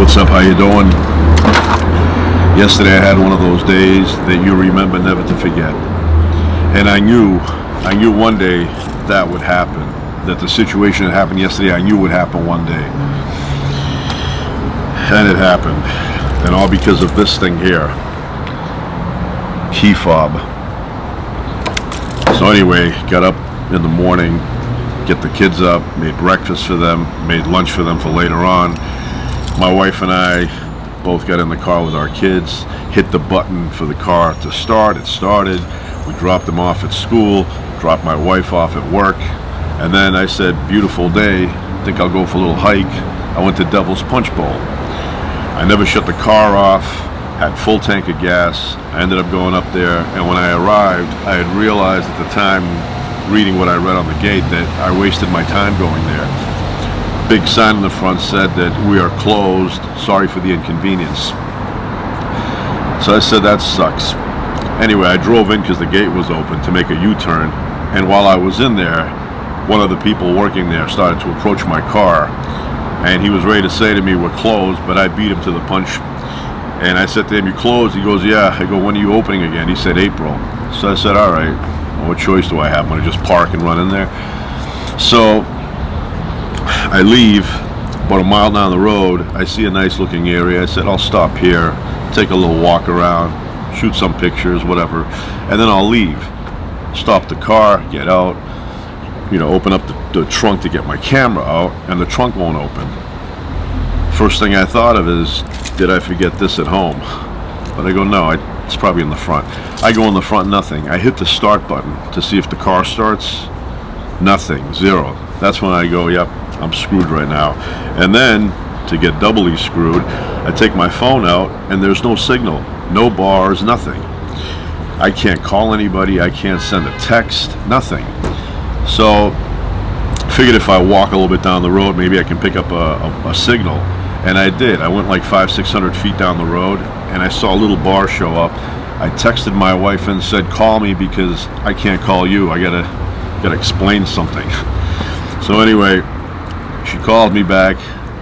What's up? How you doing? Yesterday I had one of those days that you remember never to forget. And I knew one day that would happen. That the situation that happened yesterday, I knew would happen one day. And it happened. And all because of this thing here. Key fob. So anyway, got up in the morning, get the kids up, made breakfast for them, made lunch for them for later on. My wife and I both got in the car with our kids, hit the button for the car to start. It started. We dropped them off at school, dropped my wife off at work, and then I said, beautiful day, think I'll go for a little hike. I went to Devil's Punch Bowl. I never shut the car off, had full tank of gas. I ended up going up there, and when I arrived, I had realized at the time, reading what I read on the gate, that I wasted my time going there. Big sign in the front said that we are closed, sorry for the inconvenience. So I said, that sucks. Anyway, I drove in because the gate was open to make a U-turn, and while I was in there, one of the people working there started to approach my car, and he was ready to say to me, we're closed, but I beat him to the punch. And I said to him, you closed? He goes, yeah. I go, when are you opening again? He said, April. So I said, all right, well, what choice do I have? I'm going to just park and run in there. So I leave, about a mile down the road, I see a nice looking area. I said, I'll stop here, take a little walk around, shoot some pictures, whatever, and then I'll leave. Stop the car, get out, open up the trunk to get my camera out, and the trunk won't open. First thing I thought of is, did I forget this at home? But I go, no, it's probably in the front. I go in the front, nothing. I hit the start button to see if the car starts. Nothing, zero. That's when I go, yep, I'm screwed right now. And then, to get doubly screwed, I take my phone out, and there's no signal, no bars, nothing. I can't call anybody, I can't send a text, nothing. So, figured if I walk a little bit down the road, maybe I can pick up a signal. And I did. I went like 500-600 feet down the road, and I saw a little bar show up. I texted my wife and said, call me because I can't call you. I gotta explain something. So anyway, she called me back.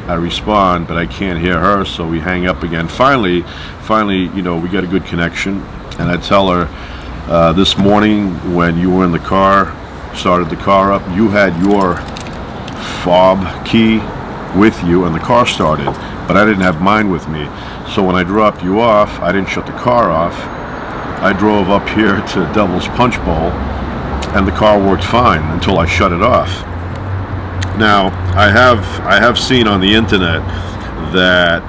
I respond, but I can't hear her, so we hang up again. Finally, we got a good connection, and I tell her, this morning when you were in the car, started the car up, you had your fob key with you and the car started, but I didn't have mine with me. So when I dropped you off, I didn't shut the car off. I drove up here to Devil's Punch Bowl, and the car worked fine until I shut it off. Now, I have seen on the internet that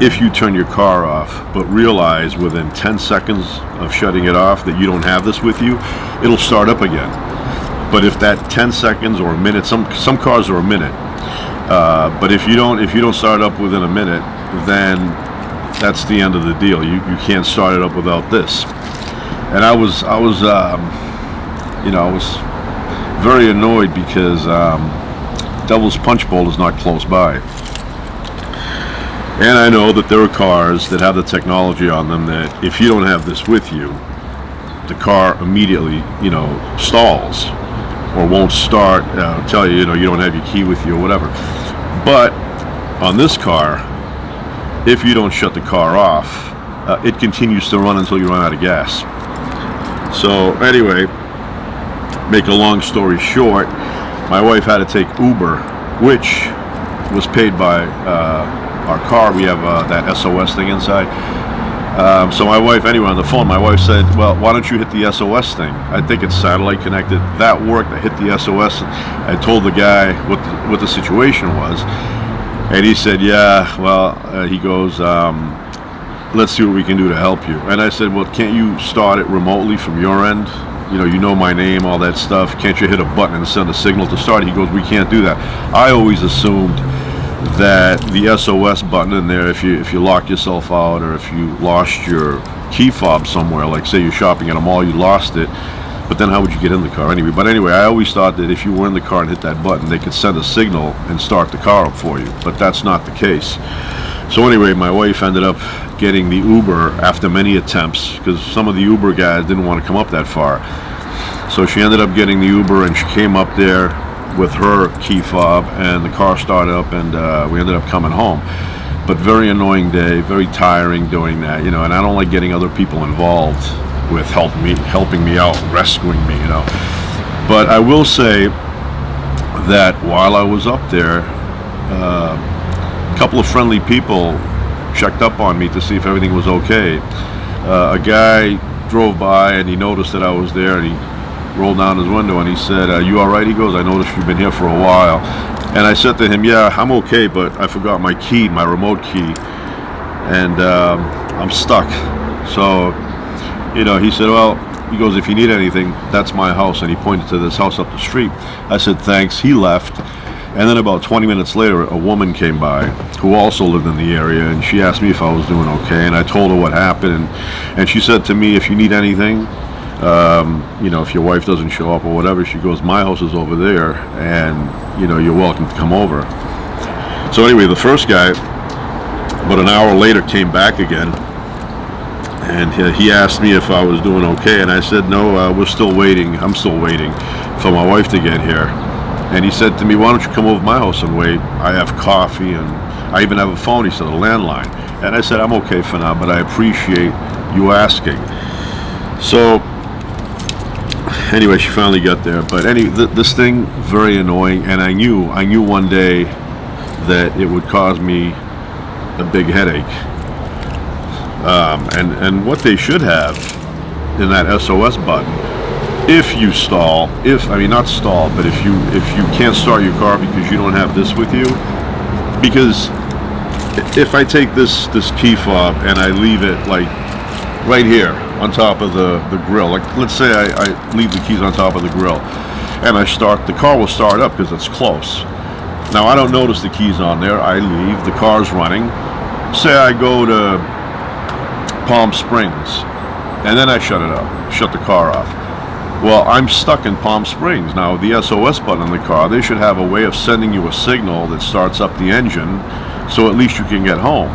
if you turn your car off, but realize within 10 seconds of shutting it off that you don't have this with you, it'll start up again. But if that 10 seconds or a minute, some cars are a minute, but if you don't start up within a minute, then that's the end of the deal. You can't start it up without this. And I was very annoyed because Devil's Punch Bowl is not close by. And I know that there are cars that have the technology on them that if you don't have this with you, the car immediately, stalls or won't start, tell you, you don't have your key with you or whatever. But on this car, if you don't shut the car off, it continues to run until you run out of gas. So anyway, make a long story short, my wife had to take Uber, which was paid by our car. We have that SOS thing inside. So my wife, anyway, on the phone, my wife said, well, why don't you hit the SOS thing? I think it's satellite connected. That worked. I hit the SOS. I told the guy what the situation was. And he said, yeah, well, he goes, let's see what we can do to help you. And I said, well, can't you start it remotely from your end? You know my name, all that stuff. Can't you hit a button and send a signal to start? He goes, we can't do that. I always assumed that the SOS button in there, if you lock yourself out or if you lost your key fob somewhere, like say you're shopping at a mall, you lost it, but then how would you get in the car anyway? But anyway, I always thought that if you were in the car and hit that button, they could send a signal and start the car up for you, but that's not the case. So anyway, my wife ended up getting the Uber after many attempts because some of the Uber guys didn't want to come up that far. So she ended up getting the Uber and she came up there. with her key fob, and the car started up, and we ended up coming home. But very annoying day, very tiring doing that, and I don't like getting other people involved with helping me out, rescuing me, But I will say that while I was up there, a couple of friendly people checked up on me to see if everything was okay. A guy drove by and he noticed that I was there, and he rolled down his window and he said, "You all right?" He goes, "I noticed you've been here for a while." And I said to him, "Yeah, I'm okay, but I forgot my key, my remote key, and I'm stuck." So, he said, "Well," he goes, "if you need anything, that's my house." And he pointed to this house up the street. I said, "Thanks." He left. And then about 20 minutes later, a woman came by who also lived in the area, and she asked me if I was doing okay. And I told her what happened. And she said to me, "If you need anything, if your wife doesn't show up or whatever," she goes, "my house is over there, and, you're welcome to come over." So anyway, the first guy, about an hour later, came back again. And he asked me if I was doing okay. And I said, "No, we're still waiting. I'm still waiting for my wife to get here." And he said to me, "Why don't you come over to my house and wait? I have coffee, and I even have a phone." He said, "A landline." And I said, "I'm okay for now, but I appreciate you asking." So anyway, she finally got there. But this thing, very annoying. And I knew one day that it would cause me a big headache. And what they should have in that SOS button, if you stall, not stall, but if you can't start your car because you don't have this with you, because if I take this key fob and I leave it like right here on top of the grill, like let's say I leave the keys on top of the grill, and the car will start up because it's close. Now I don't notice the keys on there. I leave, the car's running. Say I go to Palm Springs, and then I shut the car off. Well, I'm stuck in Palm Springs. Now, the SOS button in the car, they should have a way of sending you a signal that starts up the engine, so at least you can get home.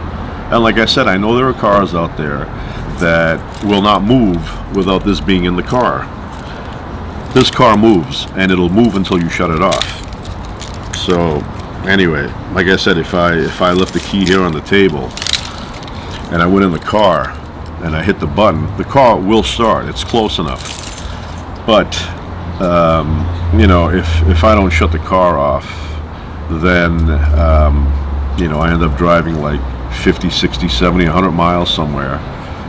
And like I said, I know there are cars out there that will not move without this being in the car. This car moves, and it'll move until you shut it off. So, anyway, like I said, if I left the key here on the table, and I went in the car, and I hit the button, the car will start. It's close enough. But, if I don't shut the car off, then, I end up driving like 50, 60, 70, 100 miles somewhere,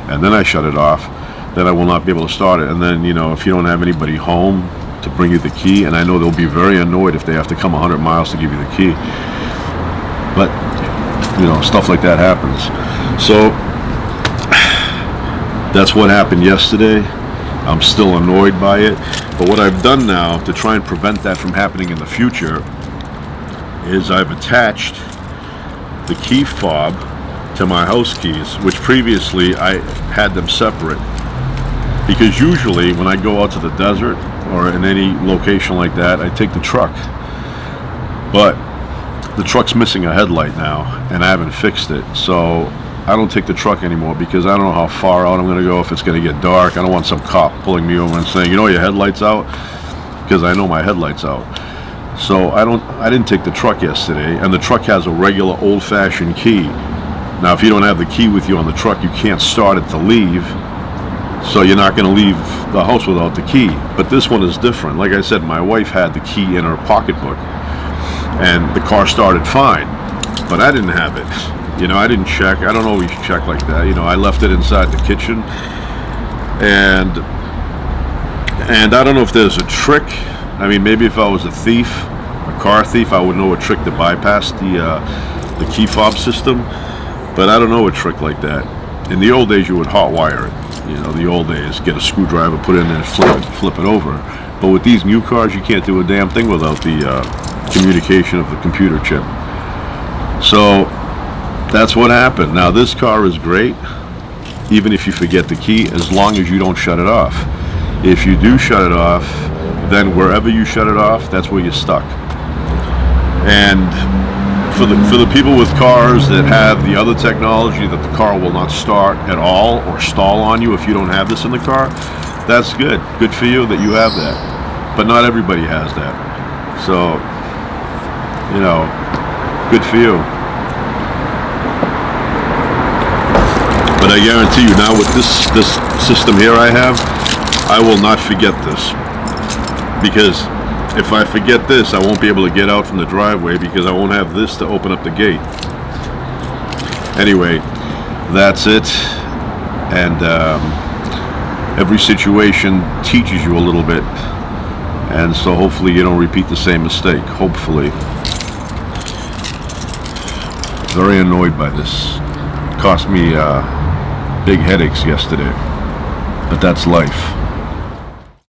and then I shut it off, then I will not be able to start it. And then, if you don't have anybody home to bring you the key, and I know they'll be very annoyed if they have to come 100 miles to give you the key. But, stuff like that happens. So, that's what happened yesterday. I'm still annoyed by it, but what I've done now to try and prevent that from happening in the future is I've attached the key fob to my house keys, which previously I had them separate, because usually when I go out to the desert or in any location like that, I take the truck, but the truck's missing a headlight now and I haven't fixed it, so I don't take the truck anymore because I don't know how far out I'm going to go, if it's going to get dark. I don't want some cop pulling me over and saying, your headlight's out, because I know my headlight's out. So I didn't take the truck yesterday, and the truck has a regular old-fashioned key. Now, if you don't have the key with you on the truck, you can't start it to leave, so you're not going to leave the house without the key. But this one is different. Like I said, my wife had the key in her pocketbook, and the car started fine, but I didn't have it. I didn't check. I don't always check like that. I left it inside the kitchen, and I don't know if there's a trick. I mean, maybe if I was a thief, a car thief, I would know a trick to bypass the key fob system, but I don't know a trick like that. In the old days, you would hot wire it. The old days, get a screwdriver, put it in there, flip it over. But with these new cars, you can't do a damn thing without the communication of the computer chip. So that's what happened. Now, this car is great, even if you forget the key, as long as you don't shut it off. If you do shut it off, then wherever you shut it off, that's where you're stuck. And for the people with cars that have the other technology that the car will not start at all or stall on you if you don't have this in the car, that's good. Good for you that you have that. But not everybody has that. So, you know, good for you. But I guarantee you now with this system here I have, I will not forget this. Because if I forget this, I won't be able to get out from the driveway because I won't have this to open up the gate. Anyway, that's it. And every situation teaches you a little bit. And so hopefully you don't repeat the same mistake. Hopefully. Very annoyed by this. Cost me big headaches yesterday. But that's life.